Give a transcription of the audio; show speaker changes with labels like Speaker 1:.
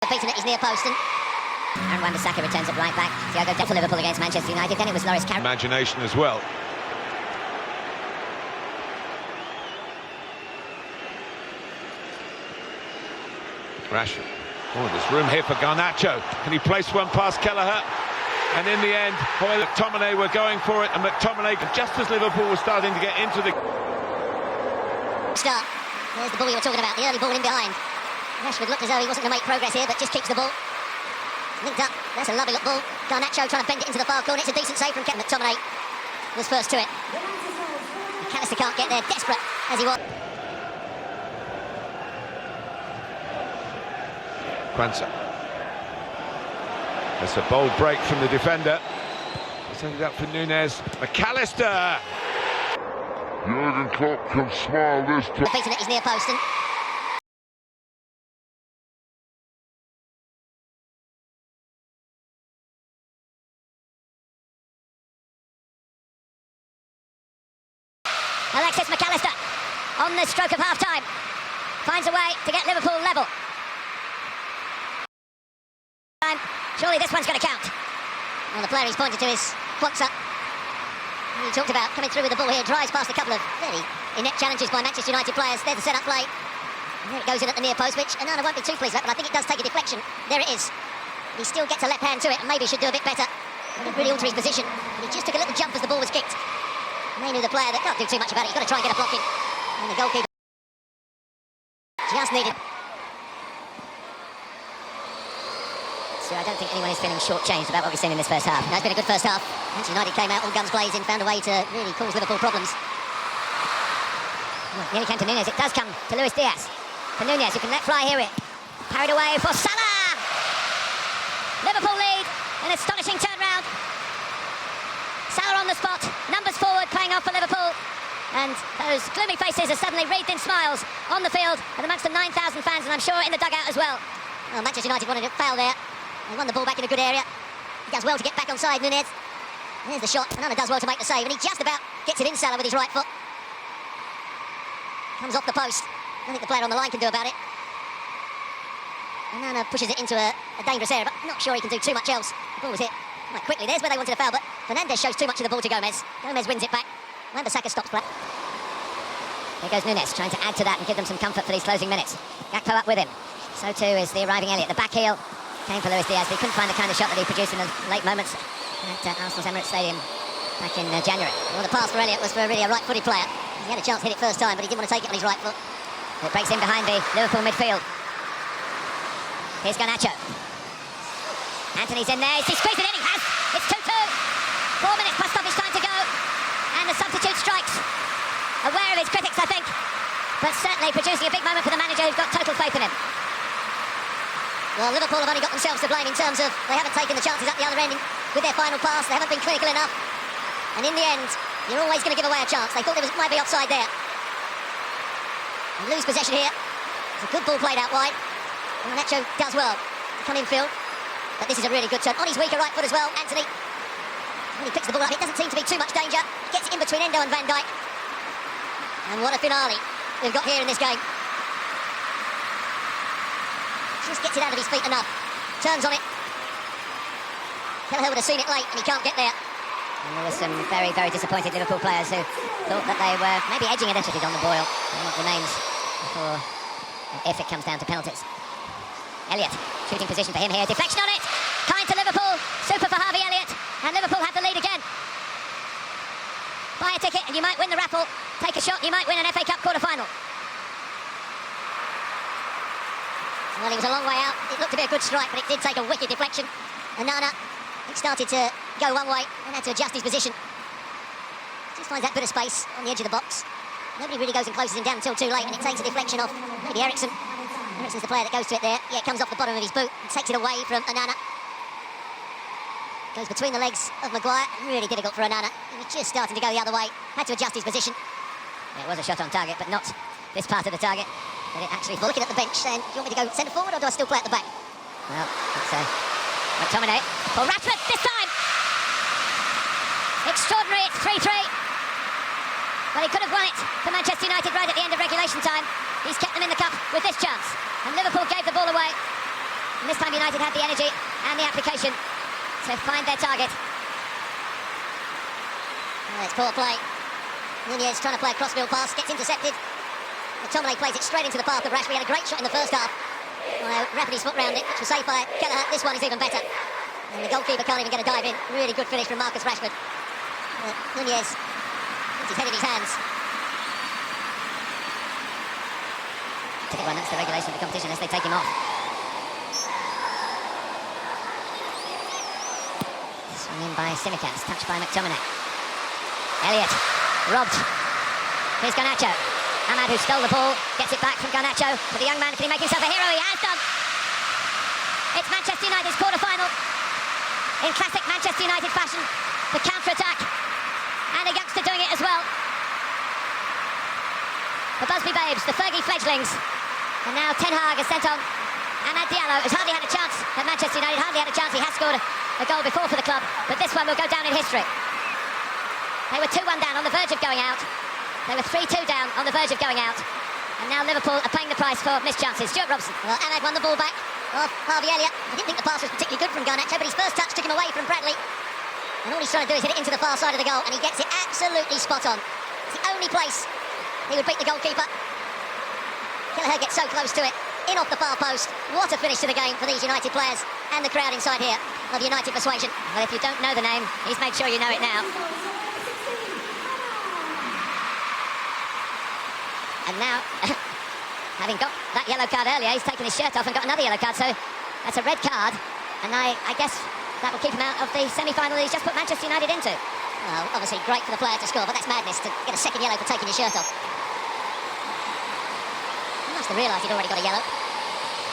Speaker 1: Beaten at his near post, and Wan-Bissaka returns it right back. Thiago dealt for Liverpool against Manchester United. Then it was Loris Karius.
Speaker 2: Imagination as well. Rashford. Oh, there's room here for Garnacho. Can he place one past Kelleher? And in the end, McTominay were going for it, and McTominay, just as Liverpool was starting to get into the
Speaker 1: start. There's the ball you were talking about, the early ball in behind. Rashford looked as though he wasn't going to make progress here, but just keeps the ball linked up. That's a lovely look ball. Garnacho trying to bend it into the far corner. It's a decent save from McTominay. Was first to it. McAllister can't get there, desperate as he was.
Speaker 2: Kwanzaa. That's a bold break from the defender. Send it up for Nunez. McAllister!
Speaker 3: Jurgen Klopp can smile this time.
Speaker 1: Beaten at his near post, and Alexis McAllister on the stroke of half-time finds a way to get Liverpool level. Surely this one's going to count. Well, the player he's pointed to is Kwanzaa. He talked about coming through with the ball here, drives past a couple of very inept challenges by Manchester United players. There's the set-up play. And there it goes in at the near post, which Onana won't be too pleased with, but I think it does take a deflection. There it is. He still gets a left hand to it, and maybe should do a bit better. He didn't really alter his position, but he just took a little jump as the ball was kicked. Mainly the player that can't do too much about it. He's got to try and get a block in. And the goalkeeper just needed. So I don't think anyone is feeling shortchanged about what we've seen in this first half. No, it's been a good first half. Manchester United came out all guns blazing, found a way to really cause Liverpool problems. Well, nearly came to Nunez. It does come to Luis Diaz. To Nunez, who can let fly here. It parried away for Salah. Liverpool lead. An astonishing turnaround. Salah on the spot. Numbers forward, playing off for Liverpool. And those gloomy faces are suddenly wreathed in smiles on the field and amongst the 9,000 fans, and I'm sure in the dugout as well. Well, Manchester United wanted to foul there. They won the ball back in a good area. He does well to get back onside, Nunez. There's the shot. Onana does well to make the save, and he just about gets it in, Salah, with his right foot. Comes off the post. I don't think the player on the line can do about it. Onana pushes it into a dangerous area, but I'm not sure he can do too much else. The ball was hit quite quickly. There's where they wanted to foul, but Fernandes shows too much of the ball to Gomez. Gomez wins it back. Wan-Bissaka stops play. There goes Nunez, trying to add to that and give them some comfort for these closing minutes. Gakpo up with him. So too is the arriving Elliott. The back heel came for Luis Diaz, but he couldn't find the kind of shot that he produced in the late moments at Arsenal's Emirates Stadium back in January. Well, the pass for Elliott was for really a right-footed player. He had a chance to hit it first time, but he didn't want to take it on his right foot. It breaks in behind the Liverpool midfield. Here's Garnacho. Anthony's in there. He squeezed it in. He has. It's 2-2. 4 minutes plus stoppage time to go. And the substitute strikes. Aware of his critics, I think. But certainly producing a big moment for the manager, who's got total faith in him. Well, Liverpool have only got themselves to blame in terms of they haven't taken the chances at the other end with their final pass. They haven't been clinical enough. And in the end, you're always going to give away a chance. They thought there might be offside there. They lose possession here. It's a good ball played out wide. Garnacho does well to come in field. But this is a really good turn. On his weaker right foot as well, Anthony. When he picks the ball up, it doesn't seem to be too much danger. Gets in between Endo and Van Dijk. And what a finale we've got here in this game. Just gets it out of his feet enough. Turns on it. Kelleher would have seen it late, and he can't get there. And there were some very, very disappointed Liverpool players who thought that they were maybe edging a little bit on the boil and what remains before, if it comes down to penalties. Elliott, shooting position for him here. Deflection on it. Kind to Liverpool. Super for Harvey Elliott. And Liverpool have the lead again. Buy a ticket and you might win the raffle. Take a shot, you might win an FA Cup quarter-final. Well, he was a long way out. It looked to be a good strike, but it did take a wicked deflection. Onana, it started to go one way and had to adjust his position. Just finds that bit of space on the edge of the box. Nobody really goes and closes him down until too late, and it takes a deflection off maybe Ericsson. Ericsson's the player that goes to it there. Yeah, it comes off the bottom of his boot and takes it away from Onana. Goes between the legs of Maguire. Really difficult for Onana. He was just starting to go the other way. Had to adjust his position. Yeah, it was a shot on target, but not this part of the target. But it actually, looking at the bench, saying, do you want me to go centre forward or do I still play at the back? Well, it's McTominay for Rashford this time. Extraordinary, it's 3-3. Well, he could have won it for Manchester United right at the end of regulation time. He's kept them in the cup with this chance. And Liverpool gave the ball away. And this time United had the energy and the application to find their target. Oh, it's poor play. Nunez trying to play a crossfield pass, gets intercepted. McTominay plays it straight into the path of Rashford. He had a great shot in the first half. Well, rapidly spot round it, which was saved by Kelleher. This one is even better. And the goalkeeper can't even get a dive in. Really good finish from Marcus Rashford. Nunez puts his head in his hands. Ticket run, that's the regulation of the competition, unless they take him off. Swung in by Simicast, touched by McTominay. Elliott, robbed. Here's Garnacho. Ahmad, who stole the ball, gets it back from Garnacho. For the young man, can he make himself a hero? He has done. It's Manchester United's quarter-final. In classic Manchester United fashion, the counter-attack. And a youngster doing it as well. The Busby Babes, the Fergie fledglings. And now Ten Hag has sent on Amad Diallo, who's hardly had a chance at Manchester United, hardly had a chance. He has scored a goal before for the club, but this one will go down in history. They were 2-1 down on the verge of going out. They were 3-2 down on the verge of going out. And now Liverpool are paying the price for missed chances. Stuart Robson. Well, Ahmad won the ball back off Harvey Elliott. I didn't think the pass was particularly good from Garnacho, but his first touch took him away from Bradley. And all he's trying to do is hit it into the far side of the goal, and he gets it absolutely spot on. It's the only place he would beat the goalkeeper. Kelleher gets so close to it, in off the far post. What a finish to the game for these United players and the crowd inside here of United Persuasion. Well, if you don't know the name, he's made sure you know it now. And now, having got that yellow card earlier, he's taken his shirt off and got another yellow card, so that's a red card. And I guess that will keep him out of the semi-final that he's just put Manchester United into. Well, obviously great for the player to score, but that's madness to get a second yellow for taking your shirt off. He must have realised he'd already got a yellow.